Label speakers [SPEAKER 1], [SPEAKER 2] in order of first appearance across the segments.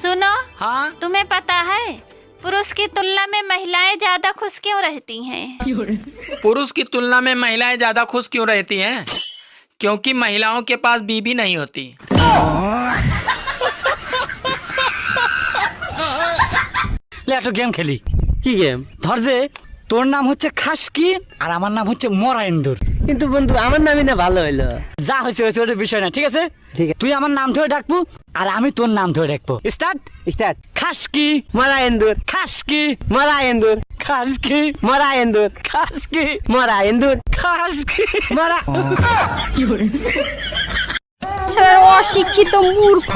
[SPEAKER 1] सुनो,
[SPEAKER 2] हाँ
[SPEAKER 1] तुम्हें पता है पुरुष की तुलना में महिलाएं ज्यादा खुश क्यों रहती हैं?
[SPEAKER 2] पुरुष की तुलना में महिलाएं ज्यादा खुश क्यों रहती हैं? क्योंकि महिलाओं के पास बीबी नहीं होती।
[SPEAKER 3] লে একটা গেম খেলি। কি গেম? ধর যে তোর নাম হচ্ছে খাসকি আর আমার নাম হচ্ছে মরাইন্দুর। কিন্তু বন্ধু আমার নামই না ভালো হইলো। যা হয়েছে হয়েছে ওটা বিষয় না, ঠিক আছে? ঠিক আছে। তুই আমার নাম ধরে ডাকবো আর আমি তোর নাম ধরে ডাকবো। Start start. খাসকি মরাইন্দুর, খাসকি মরাইন্দুর, খাসকি মরাইন্দুর, খাসকি মরাইন্দুর, খাসকি মরা।
[SPEAKER 4] শালার অশিক্ষিত মূর্খ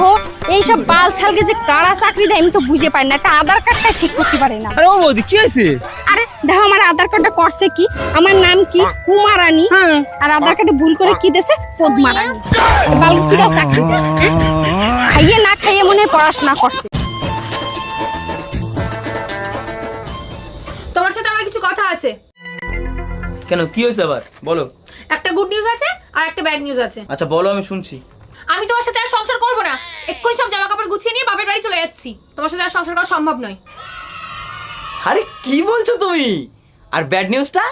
[SPEAKER 4] এইসব বাল ছালকে যে কারা চাকরি দেয় আমি তো বুঝে পারি না। একটা আধার কার্ডটা ঠিক করতে পারে না।
[SPEAKER 3] আরে ও বৌদি কি হয়েছে?
[SPEAKER 4] আরে দেখো আমার আধার কার্ডটা করছে কি, আমার নাম কি কুমারানী, আর আধার কার্ডে ভুল করে কি দেছে পদ্মারানী। বাল কি দা চাকরি দেয়? খাইয়ে না খাইয়ে মনে হয় পড়াশোনা করছে।
[SPEAKER 5] তোমার সাথে আমার কিছু কথা আছে।
[SPEAKER 6] কেন, কি হয়েছে আবার বলো?
[SPEAKER 5] একটা গুড নিউজ আছে আর একটা ব্যাড নিউজ আছে।
[SPEAKER 6] আচ্ছা বলো, আমি শুনছি।
[SPEAKER 5] আমি তোমার সাথে আর সংসার করব না। এক্ষুনি সব জামা কাপড় গুছিয়ে নিয়ে বাপের বাড়ি চলে যাচ্ছি। তোমার সাথে আর সংসার করা সম্ভব নয়।
[SPEAKER 6] আরে কি বলছো তুমি? আর ব্যাড নিউজটা?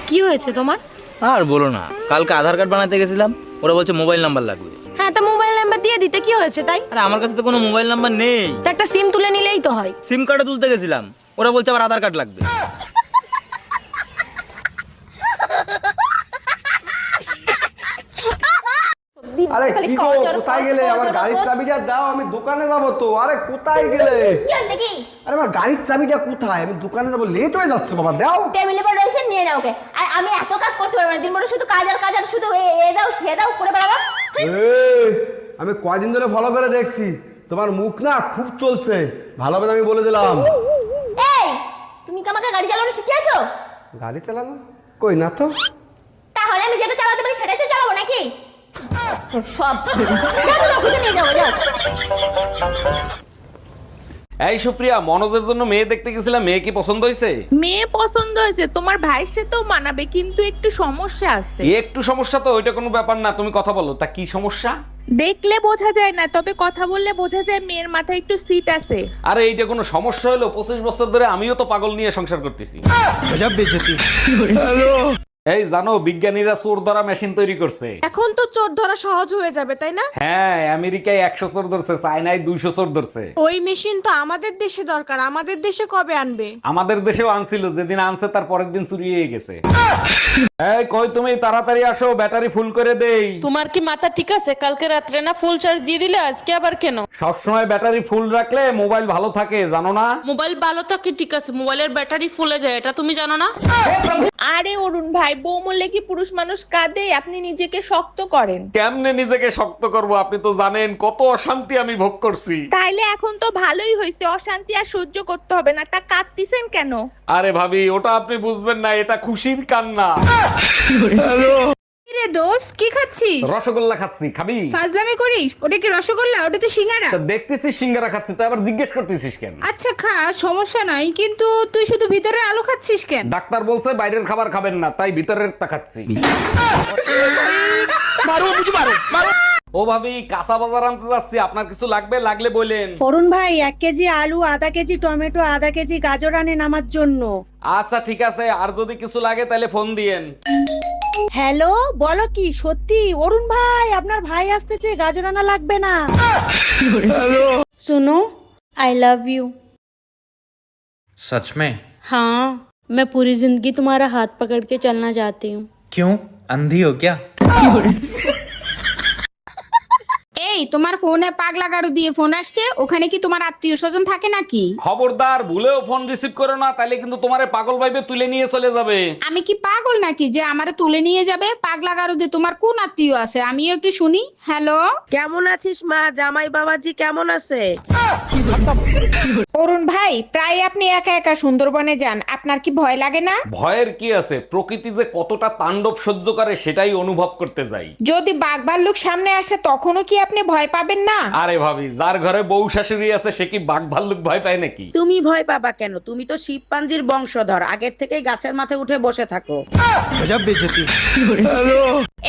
[SPEAKER 5] কি হয়েছে তোমার?
[SPEAKER 6] আর বলো না, কালকে আধার কার্ড বানাতে গেছিলাম, ওরা বলছে মোবাইল নাম্বার লাগবে।
[SPEAKER 5] হ্যাঁ, তা মোবাইল নাম্বার দিয়ে দিতে কি হয়েছে তাই?
[SPEAKER 6] আরে আমার কাছে তো কোনো মোবাইল নাম্বার নেই।
[SPEAKER 5] তা একটা সিম তুলে নিলেই তো হয়।
[SPEAKER 6] সিম কার্ডও তুলতে গেছিলাম, ওরা বলছে আবার আধার কার্ড লাগবে।
[SPEAKER 7] আরে কি গো, কোথায় গেলে? আমার গাড়ির চাবিটা দাও, আমি দোকানে যাবো তো। আরে কোথায় গেলে? আরে আমার গাড়ির চাবিটা কোথায়? আমি দোকানে যাবো, লেট হয়ে যাচ্ছে বাবা। দাও।
[SPEAKER 8] টেবিলের পর রয়েছে, নিয়ে নাও। ওকে, আর আমি এত কাজ করতে পারবো না। দিনভর শুধু কাজ আর কাজ, আর শুধু এ দাও সে দাও করে বেড়াবো।
[SPEAKER 7] আমি কয়দিন ধরে ফলো করে দেখছি, তোমার মুখ না খুব চলছে। ভালোভাবে আমি বলে দিলাম।
[SPEAKER 8] এই, তুমি কি আমাকে গাড়ি চালানো শিখিয়েছো?
[SPEAKER 7] গাড়ি চালানো? কই না তো।
[SPEAKER 8] তাহলে আমি যেটা চালাতে পারি সেটাই তো চালাবো নাকি? সব খুঁজে নিয়ে যাবো, যাও।
[SPEAKER 9] এই সুপ্রিয়া, মনোজের জন্য মেয়ে দেখতে গেছিলাম, মেয়ে কি পছন্দ হয়েছে?
[SPEAKER 10] মেয়ে পছন্দ হয়েছে, তোমার ভাইয়ের সাথেও মানাবে, কিন্তু একটু সমস্যা আছে।
[SPEAKER 9] একটু সমস্যা তো, ওইটা কোনো ব্যাপার না, তুমি কথা বলো। তা কি সমস্যা?
[SPEAKER 10] দেখলে বোঝা যায় না, তবে কথা বললে বোঝা যায় মেয়ের মাথায় একটু সিট আছে।
[SPEAKER 9] আরে এইটা কোনো সমস্যা হলো? 25 বছর ধরে আমিও তো পাগল নিয়ে সংসার করতেছি। এই জানো, বিজ্ঞানীরা চোর ধরা মেশিন তৈরি করছে।
[SPEAKER 10] এখন তো চোর ধরা সহজ হয়ে যাবে, তাই না?
[SPEAKER 9] হ্যাঁ, আমেরিকায় 100 চোর ধরছে, চায়নায় 200 চোর ধরছে।
[SPEAKER 10] ওই মেশিন তো আমাদের দেশে দরকার, আমাদের দেশে কবে আনবে?
[SPEAKER 9] আমাদের দেশেও আনছিল, যেদিন আনছে তার পরের দিন চুরি হয়ে গেছে। এই কই তুমি, তাড়াতাড়ি আসো, ব্যাটারি ফুল করে দেই।
[SPEAKER 10] তোমার কি মাথা ঠিক আছে? কালকে রাত্রে না ফুল চার্জ দিয়ে দিলে, আজকে আবার কেন?
[SPEAKER 9] সবসময় ব্যাটারি ফুল রাখলে মোবাইল ভালো থাকে, জানো না?
[SPEAKER 10] মোবাইল ভালো থাকে ঠিক আছে, মোবাইলের ব্যাটারি ফুলে যায়, এটা তুমি জানো না? আরে অরুণ ভাই, বউ মরলে কি পুরুষ মানুষ কাঁদে? আপনি নিজেকে শক্ত করেন।
[SPEAKER 9] কেমনে নিজেকে শক্ত করব? আপনি তো জানেন কত অশান্তি আমি ভোগ করছি।
[SPEAKER 10] তাইলে এখন তো ভালোই হয়েছে, অশান্তি আর সহ্য করতে হবে না। তা কাঁদতিছেন কেন?
[SPEAKER 9] আরে ভাবি, ওটা আপনি বুঝবেন না, এটা খুশির কান্না।
[SPEAKER 4] রে দোস্ত, কি খাচ্ছিস?
[SPEAKER 9] রসগোল্লা খাচ্ছি, খাবি?
[SPEAKER 4] ফাজলামি করিস? ওটা কি রসগোল্লা? ওটা তো সিঙ্গারা।
[SPEAKER 9] তা দেখতেছিস সিঙ্গারা খাচ্ছি, তো আবার জিজ্ঞেস করতেছিস কেন?
[SPEAKER 4] আচ্ছা খা, সমস্যা নাই, কিন্তু তুই শুধু ভিতরে আলু খাচ্ছিস কেন?
[SPEAKER 9] ডাক্তার বলছে বাইরের খাবার খাবেন না, তাই ভিতরের তা খাচ্ছি। ও ভাবি, কাঁচা বাজার আনতে যাচ্ছি, আপনার কিছু লাগবে? লাগলে বলেন।
[SPEAKER 10] অরুণ ভাই, 1 কেজি আলু, আধা কেজি টমেটো, আধা কেজি গাজর আনেন আমার জন্য।
[SPEAKER 9] আচ্ছা ঠিক আছে, আর যদি কিছু লাগে তাহলে ফোন দিয়েন।
[SPEAKER 10] হ্যালো, বলো কি সত্যি? অরুণ ভাই, আপনার ভাই আসতেছে, গাজর আনা লাগবে না।
[SPEAKER 8] सुनो, आई लव यू।
[SPEAKER 11] सच में?
[SPEAKER 8] हाँ, मैं पूरी जिंदगी तुम्हारा हाथ पकड़ के चलना चाहती हूँ।
[SPEAKER 11] क्यों, अंधी हो क्या?
[SPEAKER 4] এই, তোমার ফোনে পাগলা গাড়ু দিয়ে ফোন আসছে, ওখানে কি তোমার আত্মীয় স্বজন থাকে নাকি?
[SPEAKER 9] খবরদার, ভুলেও ফোন রিসিভ করো না, তাইলে কিন্তু তোমারে পাগল ভাইবে তুলে নিয়ে চলে যাবে।
[SPEAKER 4] আমি কি পাগল
[SPEAKER 5] পাগল নাকি যে আমারে তুলে নিয়ে যাবে? পাগলা গারদে তোমার কোন আত্মীয় আছে আমিও একটু শুনি। হ্যালো,
[SPEAKER 10] কেমন আছিস মা? জামাই বাবাজি কেমন আছে?
[SPEAKER 5] অরুণ ভাই, প্রায় আপনি একা একা সুন্দরবনে যান, আপনার কি ভয় লাগে না?
[SPEAKER 9] ভয়ের কি আছে, প্রকৃতি যে কতটা তাণ্ডব সহ্য করে সেটাই অনুভব করতে যাই।
[SPEAKER 5] যদি বাঘ ভাল্লুক সামনে আসে তখনও কি আপনি ভয় পাবেন না?
[SPEAKER 9] আরে ভাবি, যার ঘরে বউ শাশুড়ি আছে সে কি বাঘ ভাল্লুক ভয় পায় নাকি?
[SPEAKER 10] তুমি ভয় পাবা কেন? তুমি তো শিবপাঞ্জির বংশধর, আগের থেকেই গাছের মাথায় উঠে বসে থাকো।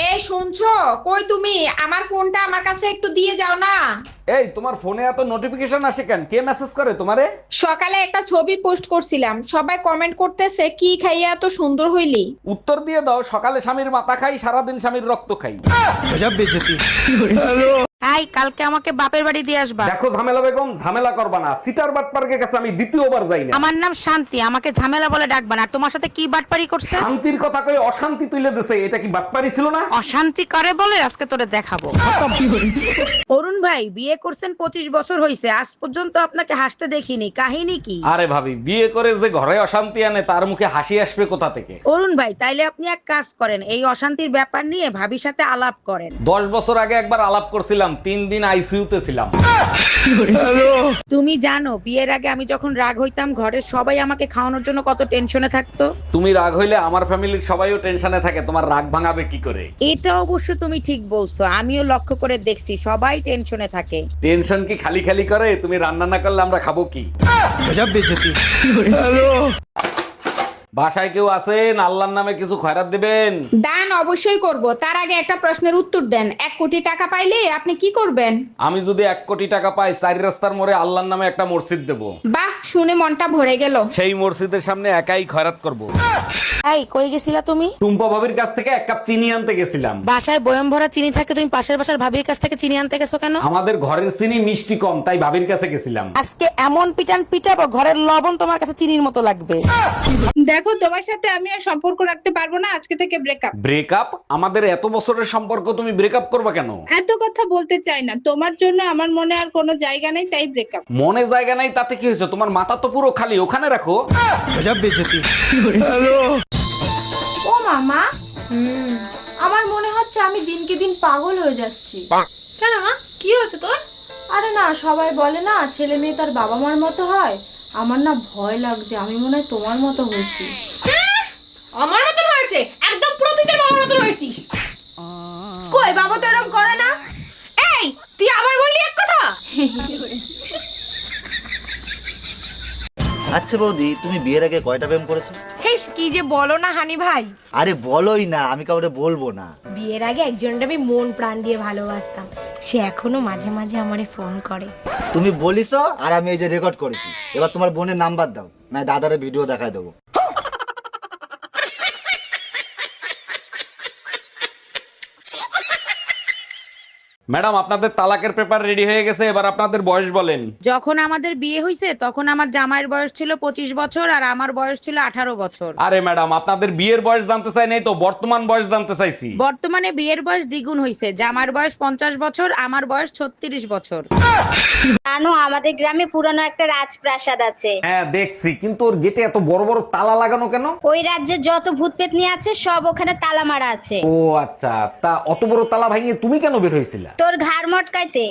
[SPEAKER 5] এই শুনছো? কই তুমি? আমার ফোনটা আমার কাছে একটু দিয়ে যাও না।
[SPEAKER 9] এই তোমার ফোনে এত নোটিফিকেশন আসে কেন? কে মেসেজ করে তোমারে?
[SPEAKER 5] সকালে একটা ছবি পোস্ট করছিলাম, সবাই কমেন্ট করতেছে কি খাইয়া এত সুন্দর হইলি।
[SPEAKER 9] উত্তর দিয়ে দাও, সকালে স্বামীর মাথা খাই, সারাদিন স্বামীর রক্ত খাই।
[SPEAKER 10] এই কালকে আমাকে বাপের বাড়ি দিয়ে আসবা।
[SPEAKER 9] দেখো ঝামেলা বেগম, ঝামেলা করবা না। সিটার বাটপার্কের কাছে আমি দ্বিতীয়বার যাই না।
[SPEAKER 10] আমার নাম শান্তি, আমাকে ঝামেলা বলে ডাকবা না। আর তোমার সাথে কি বাটপারি করছে?
[SPEAKER 9] শান্তির কথা কই অশান্তি তুলে দিছে, এটা কি বাটপারি ছিল না?
[SPEAKER 10] অশান্তি করে বলে আজকে তোরে দেখাবো। অরুণ ভাই, বিয়ে করছেন 25 বছর হইছে, আজ পর্যন্ত আপনাকে হাসতে দেখিনি, কাহিনী কি?
[SPEAKER 9] আরে ভাবি, বিয়ে করে যে ঘরে অশান্তি আনে তার মুখে হাসি আসবে কোথা থেকে?
[SPEAKER 10] অরুণ ভাই, তাইলে আপনি এক কাজ করেন, এই অশান্তির ব্যাপার নিয়ে ভাবির সাথে আলাপ করেন।
[SPEAKER 9] 10 বছর আগে একবার আলাপ করছিলাম, 3 দিন আইসিইউতে ছিলাম।
[SPEAKER 10] তুমি জানো বিয়ের আগে আমি যখন রাগ হইতাম ঘরের সবাই আমাকে খাওয়ানোর জন্য কত টেনশনে থাকতো?
[SPEAKER 9] তুমি রাগ হইলে আমার ফ্যামিলির সবাইও টেনশনে থাকে, তোমার রাগ ভাঙাবে কি করে?
[SPEAKER 10] এটা অবশ্য তুমি ঠিক বলছো, আমিও লক্ষ্য করে দেখছি সবাই টেনশনে থাকে।
[SPEAKER 9] টেনশন কি খালি খালি করে? তুমি রান্না না করলে আমরা খাবো কি? বাসায় কেউ আছেন? আল্লাহর নামে কিছু খয়রাত দিবেন।
[SPEAKER 5] দান অবশ্যই করব, তার আগে একটা প্রশ্নের উত্তর দেন। 1 কোটি টাকা পাইলে আপনি কি করবেন?
[SPEAKER 9] আমি যদি 1 কোটি টাকা পাই, 4 রাস্তার মোড়ে আল্লাহর নামে একটা মসজিদ দেব।
[SPEAKER 5] বাহ, শুনে মনটা ভরে গেল।
[SPEAKER 9] সেই মসজিদের সামনে একাই খয়রাত করব।
[SPEAKER 10] এই কই গেছিলা তুমি?
[SPEAKER 9] টুম্পা ভাবির কাছ থেকে 1 কাপ চিনি আনতে গেছিলাম।
[SPEAKER 10] বাসায় বয়ম ভরা চিনি থাকে, তুমি পাশের বাসার ভাবির কাছ থেকে চিনি আনতে গেছো কেন?
[SPEAKER 9] আমাদের ঘরের চিনি মিষ্টি কম, তাই ভাবির কাছে গেছিলাম।
[SPEAKER 10] আজকে এমন পিটান পিটাবো ঘরের লবণ তোমার কাছে চিনির মতো লাগবে।
[SPEAKER 5] দেখো, তোমার সাথে আমি আর সম্পর্ক রাখতে পারবো না, আজকে থেকে ব্রেকআপ।
[SPEAKER 9] ব্রেকআপ? আমাদের এত বছরের সম্পর্ক, তুমি ব্রেকআপ করবা কেন?
[SPEAKER 5] এত কথা বলতে চাই না, তোমার জন্য আমার মনে আর কোনো জায়গা নেই, তাই ব্রেকআপ।
[SPEAKER 9] মনে জায়গা নাই তাতে কি হয়েছে? তোমার মাথা তো পুরো খালি, ওখানে রাখো।
[SPEAKER 5] ও মামা, আমার মনে হচ্ছে আমি দিনকে দিন পাগল হয়ে যাচ্ছি। কেন মা, কি হয়েছে তোর? আরে না, সবাই বলে না ছেলে মেয়ে তার বাবা মার মতো হয়, আমার না ভয় লাগছে, আমি মনে হয় তোমার মতো হয়েছি। আমার মতো হয়েছে? একদম পুরো তুই তোর বাবার মতো হয়েছিস। কই, বাবা তো এরকম করে না। এই তুই আবার বললি এক কথা।
[SPEAKER 12] আচ্ছা বৌদি, তুমি বিয়ের আগে কয়টা প্রেম করেছো?
[SPEAKER 5] হেস, কি যে বলো না হানি ভাই।
[SPEAKER 12] আরে বলোই না, আমি কাউকে বলবো না।
[SPEAKER 5] বিয়ের আগে একজনটা আমি মন প্রাণ দিয়ে ভালোবাসতাম, সে এখনো মাঝে মাঝে আমারে ফোন করে।
[SPEAKER 12] তুমি বলিছো আর আমি এই যে রেকর্ড করেছি। এবার তোমার বোনের নাম্বার দাও, না দাদারে ভিডিও দেখায় দেবো।
[SPEAKER 9] ম্যাডাম, আপনাদের তালাকের পেপার রেডি হয়ে গেছে, এবার আপনাদের বয়স বলেন।
[SPEAKER 10] যখন আমাদের বিয়ে হয়েছে তখন আমার জামাইয়ের বয়স ছিল 25 বছর আর আমার বয়স ছিল 18 বছর।
[SPEAKER 9] আরে ম্যাডাম, আপনাদের বিয়ের বয়স জানতে চাই নাই তো, বর্তমান বয়স জানতে চাইছি।
[SPEAKER 10] বর্তমানে বিয়ের বয়স দ্বিগুণ হয়েছে, জামার বয়স 50 বছর, আমার বয়স 36 বছর।
[SPEAKER 8] জানো আমাদের গ্রামে পুরানো একটা রাজপ্রাসাদ আছে।
[SPEAKER 9] হ্যাঁ দেখছি, কিন্তু ওর গেটে এত বড় বড় তালা লাগানো কেন?
[SPEAKER 8] ওই রাজ্যে যত ভূত পেতনি আছে সব ওখানে তালা মারা আছে।
[SPEAKER 9] ও আচ্ছা, তা অত বড় তালা ভাঙিয়ে তুমি কেন বের হয়েছিলা?
[SPEAKER 8] তোর ঘাড় মটকাইতে।